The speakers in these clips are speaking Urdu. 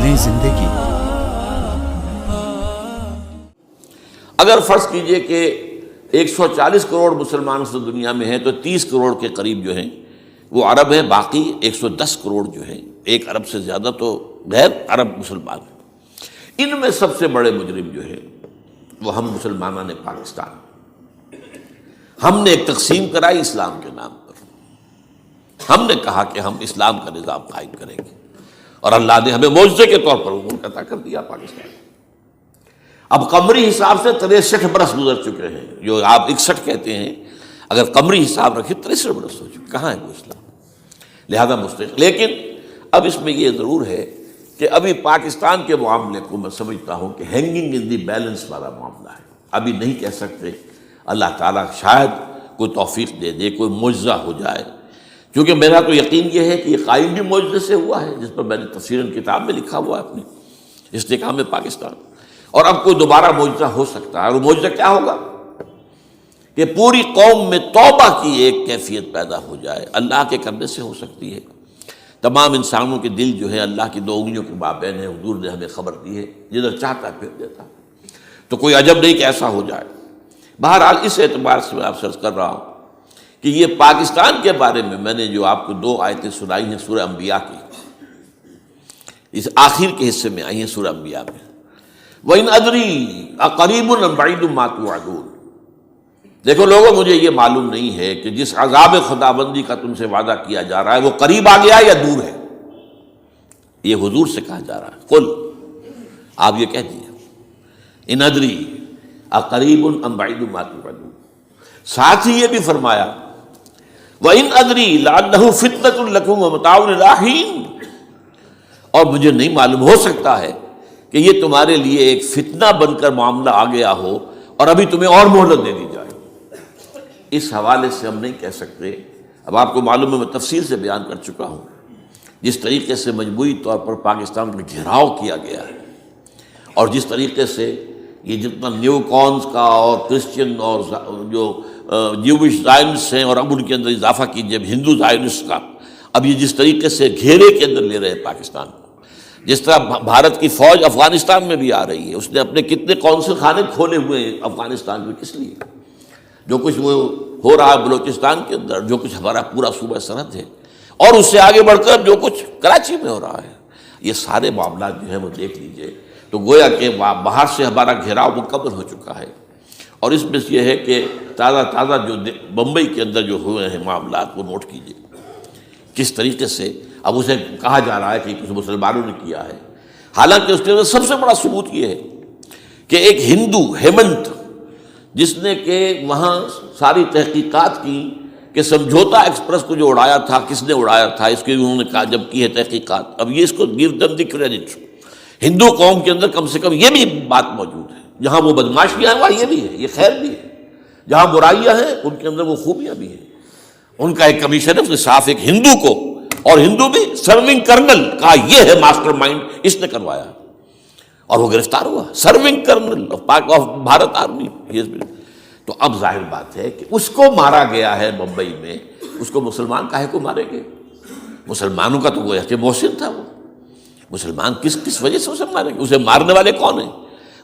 بدلیں زندگی۔ اگر فرض کیجئے کہ 140 کروڑ مسلمان اس دنیا میں ہیں تو 30 کروڑ کے قریب جو ہیں وہ عرب ہیں، باقی 110 کروڑ جو ہیں، 1 ارب سے زیادہ تو غیر عرب مسلمان ہیں۔ ان میں سب سے بڑے مجرم جو ہیں وہ ہم مسلمانوں نے پاکستان، ہم نے ایک تقسیم کرائی اسلام کے نام پر۔ ہم نے کہا کہ ہم اسلام کا نظام قائم کریں گے اور اللہ نے ہمیں معجزے کے طور پر ملک عطا کر دیا پاکستان۔ اب قمری حساب سے 63 برس گزر چکے ہیں، جو آپ 61 کہتے ہیں، اگر قمری حساب رکھیں 63 برس ہو چکے، کہاں ہے وہ اسلام؟ لہذا مستقل۔ لیکن اب اس میں یہ ضرور ہے کہ ابھی پاکستان کے معاملے کو میں سمجھتا ہوں کہ ہینگنگ ان دی بیلنس والا معاملہ ہے، ابھی نہیں کہہ سکتے۔ اللہ تعالیٰ شاید کوئی توفیق دے دے، کوئی معجزہ ہو جائے، کیونکہ میرا تو یقین یہ ہے کہ یہ قائم بھی معجزے سے ہوا ہے، جس پر میں نے تفسیراً کتاب میں لکھا ہوا ہے اپنی استحکام پاکستان، اور اب کوئی دوبارہ معجزہ ہو سکتا ہے۔ اور وہ معجزہ کیا ہوگا کہ پوری قوم میں توبہ کی ایک کیفیت پیدا ہو جائے، اللہ کے کرنے سے ہو سکتی ہے۔ تمام انسانوں کے دل جو ہے اللہ کی 2 انگلیوں کے مابین ہے، حضور نے ہمیں خبر دی ہے، جدھر چاہتا ہے پھر دیتا ہے، تو کوئی عجب نہیں کہ ایسا ہو جائے۔ بہرحال اس اعتبار سے میں آپ سے عرض کر رہا ہوں کہ یہ پاکستان کے بارے میں نے جو آپ کو 2 آیتیں سنائی ہیں سورہ انبیاء کی، اس آخر کے حصے میں آئی ہیں سورہ انبیاء میں، وَإِنْ أَدْرِي أَقَرِيبٌ أَمْ بَعِيدٌ مَا تُوعَدُونَ۔ دیکھو لوگوں، مجھے یہ معلوم نہیں ہے کہ جس عذاب خداوندی کا تم سے وعدہ کیا جا رہا ہے وہ قریب آ گیا یا دور ہے۔ یہ حضور سے کہا جا رہا ہے، قل، آپ یہ کہہ دیجیے، ان ادری اقریب ام بعید ما توعدون۔ ساتھ ہی یہ بھی فرمایا وَإِنْ أَدْرِي لَعَلَّهُ فِتْنَةٌ لَكُمْ وَمَتَاعٌ إِلَىٰ حِينٍ، اور مجھے نہیں معلوم، ہو سکتا ہے کہ یہ تمہارے لیے ایک فتنہ بن کر معاملہ آ گیا ہو اور ابھی تمہیں اور مہلت دے دی جائے۔ اس حوالے سے ہم نہیں کہہ سکتے، اب آپ کو معلوم ہے میں تفصیل سے بیان کر چکا ہوں جس طریقے سے مجموعی طور پر پاکستان میں گھیراؤ کیا گیا ہے، اور جس طریقے سے یہ جتنا نیو کونز کا اور کرسچن اور جو جیوش زائنسٹ ہیں، اور اب ان کے اندر اضافہ کیجیے ہندو زائنسٹ کا، اب یہ جس طریقے سے گھیرے کے اندر لے رہے ہیں پاکستان کو، جس طرح بھارت کی فوج افغانستان میں بھی آ رہی ہے، اس نے اپنے کتنے قونصل خانے کھولے ہوئے ہیں افغانستان میں، کس لیے؟ جو کچھ وہ ہو رہا ہے بلوچستان کے اندر، جو کچھ ہمارا پورا صوبہ سرحد ہے، اور اس سے آگے بڑھ کر جو کچھ کراچی میں ہو رہا ہے، یہ سارے معاملات جو ہیں وہ دیکھ لیجئے تو گویا کہ باہر سے ہمارا گھیراؤ مکمل ہو چکا ہے۔ اور اس میں یہ ہے کہ تازہ جو بمبئی کے اندر جو ہوئے ہیں معاملات وہ نوٹ کیجئے، کس طریقے سے اب اسے کہا جا رہا ہے کہ کچھ مسلمانوں نے کیا ہے، حالانکہ اس کے اندر سب سے بڑا ثبوت یہ ہے کہ ایک ہندو ہیمنت، جس نے کہ وہاں ساری تحقیقات کی کہ سمجھوتا ایکسپریس کو جو اڑایا تھا کس نے اڑایا تھا، اس کی انہوں نے کہا جب کی ہے تحقیقات، اب یہ اس کو گیو دم دی کریڈٹ، ہندو قوم کے اندر کم سے کم یہ بھی بات موجود ہے، جہاں وہ بدماشیاں ہیں وہاں یہ بھی ہے، یہ خیر بھی ہے، جہاں برائیاں ہیں ان کے اندر وہ خوبیاں بھی ہیں۔ ان کا ایک کمیشن ہے، اس نے صاف ایک ہندو کو، اور ہندو بھی سرونگ کرنل کہا یہ ہے ماسٹر مائنڈ، اس نے کروایا، اور وہ گرفتار ہوا، serving kernel of Bharat army. تو اب ظاہر بات ہے کہ اس کو مارا گیا ہے بمبئی میں، اس کو مسلمان کاہے کو مارے گئے؟ مسلمانوں کا تو گویا کہ محسن تھا، وہ مسلمان کس وجہ سے اسے مارے گئے؟ اسے مارنے والے کون ہیں؟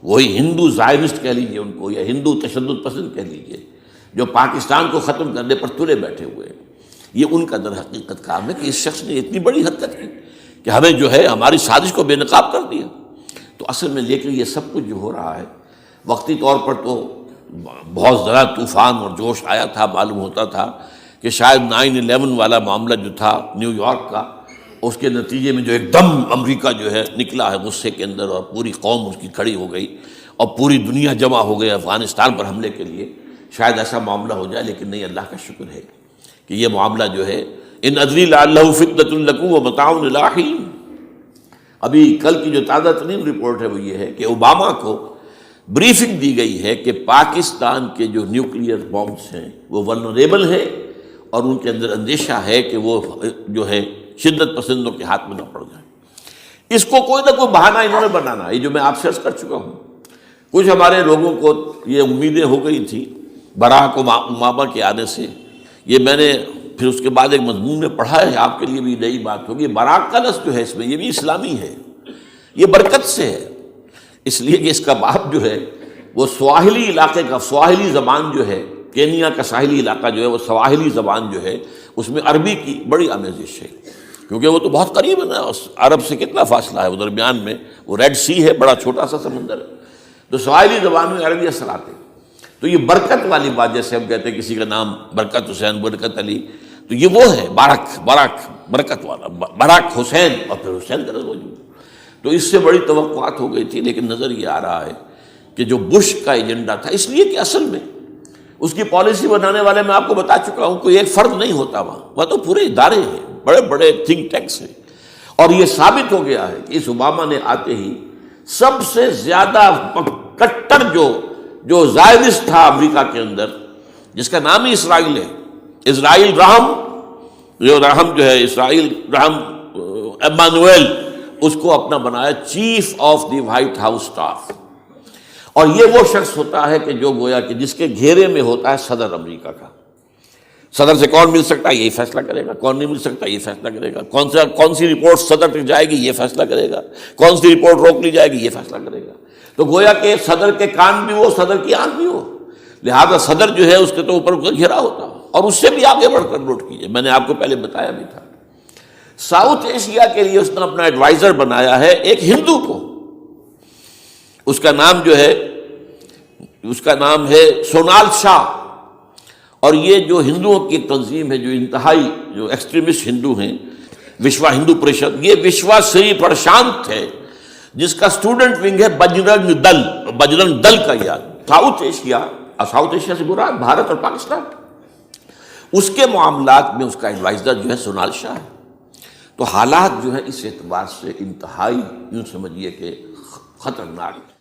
وہی ہندو زائنسٹ کہہ لیجیے ان کو، یا ہندو تشدد پسند کہہ لیجیے، جو پاکستان کو ختم کرنے پر تلے بیٹھے ہوئے ہیں۔ یہ ان کا در حقیقت کام ہے کہ اس شخص نے اتنی بڑی حرکت کی کہ ہمیں جو ہے ہماری سازش کو بے نقاب کر دیا۔ تو اصل میں لیکن یہ سب کچھ جو ہو رہا ہے، وقتی طور پر تو بہت زیادہ طوفان اور جوش آیا تھا، معلوم ہوتا تھا کہ شاید 9/11 والا معاملہ جو تھا نیو یارک کا، اس کے نتیجے میں جو ایک دم امریکہ جو ہے نکلا ہے غصے کے اندر، اور پوری قوم اس کی کھڑی ہو گئی اور پوری دنیا جمع ہو گئی افغانستان پر حملے کے لیے، شاید ایسا معاملہ ہو جائے، لیکن نہیں، اللہ کا شکر ہے کہ یہ معاملہ جو ہے ان ادری لعلہ فتنۃ لکم ومتاع الی حین۔ ابھی کل کی جو تازہ ترین رپورٹ ہے وہ یہ ہے کہ اوباما کو بریفنگ دی گئی ہے کہ پاکستان کے جو نیوکلیئر بامز ہیں وہ ولنریبل ہیں، اور ان کے اندر اندیشہ ہے کہ وہ جو ہے شدت پسندوں کے ہاتھ میں نہ پڑ جائیں۔ اس کو کوئی نہ کوئی بہانہ انہوں نے بنانا، یہ جو میں آپ سے عرض کر چکا ہوں۔ کچھ ہمارے لوگوں کو یہ امیدیں ہو گئی تھی براک اوباما کے آنے سے، یہ میں نے پھر اس کے بعد ایک مضمون میں پڑھا ہے، آپ کے لیے بھی نئی بات ہوگی۔ براک کا لفظ جو ہے اس میں یہ بھی اسلامی ہے، یہ برکت سے ہے، اس لیے کہ اس کا باپ جو ہے وہ سواحلی علاقے کا، سواحلی زبان جو ہے، کینیا کا ساحلی علاقہ جو ہے وہ سواحلی زبان جو ہے اس میں عربی کی بڑی آمیزش ہے، کیونکہ وہ تو بہت قریب ہے نا، عرب سے کتنا فاصلہ ہے، وہ درمیان میں وہ ریڈ سی ہے، بڑا چھوٹا سا سمندر ہے، تو سواحلی زبان میں عربی اثرات ہیں۔ تو یہ برکت والی بات، جیسے ہم کہتے ہیں کسی کا نام برکت حسین، برکت علی، تو یہ وہ ہے بارک برکت والا، برک حسین، اور پھر حسین کا لفظ موجود۔ تو اس سے بڑی توقعات ہو گئی تھی، لیکن نظر یہ آ رہا ہے کہ جو بش کا ایجنڈا تھا، اس لیے کہ اصل میں اس کی پالیسی بنانے والے میں آپ کو بتا چکا ہوں، کوئی ایک فرد نہیں ہوتا وہاں تو پورے ادارے ہیں، بڑے بڑے تھنک ٹینکس ہیں، اور یہ ثابت ہو گیا ہے کہ اس اوباما نے آتے ہی سب سے زیادہ کٹر جو زائرس تھا امریکہ کے اندر، جس کا نام ہی اسرائیل ہے، اسرائیل رحم، جو ہے اسرائیل رحم ایمانویل، اس کو اپنا بنایا chief of the white house staff. اور یہ وہ شخص ہوتا ہے کہ جو گویا کہ جس کے گھیرے میں ہوتا ہے صدر امریکہ کا۔ صدر سے کون مل سکتا ہے، یہی فیصلہ کرے گا، کون نہیں مل سکتا یہ فیصلہ کرے گا، کون سی رپورٹ صدر تک جائے گی یہ فیصلہ کرے گا، کون سی رپورٹ روک لی جائے گی یہ فیصلہ کرے گا۔ تو گویا کہ صدر کے کان بھی وہ، صدر کی آنکھ بھی وہ، لہذا صدر جو ہے اس کے تو اوپر گھیرا ہوتا ہے۔ اور اس سے بھی آگے بڑھ کر نوٹ کیجیے، میں نے آپ کو پہلے بتایا بھی تھا، ساؤتھ ایشیا کے لیے اس نے اپنا ایڈوائزر بنایا ہے ایک ہندو کو، اس کا نام ہے سونال شاہ۔ اور یہ جو ہندوؤں کی ایک تنظیم ہے، جو انتہائی جو ایکسٹریمسٹ ہندو ہیں، وشوا ہندو پریشد، یہ وشوا سری پرشانت ہے، جس کا اسٹوڈنٹ ونگ ہے بجرنگ دل کا یاد۔ ساؤتھ ایشیا سے مراد بھارت اور پاکستان، اس کے معاملات میں اس کا ایڈوائزر جو ہے سونال شاہ ہے۔ تو حالات جو ہے اس اعتبار سے انتہائی یوں سمجھیے کہ خطرناک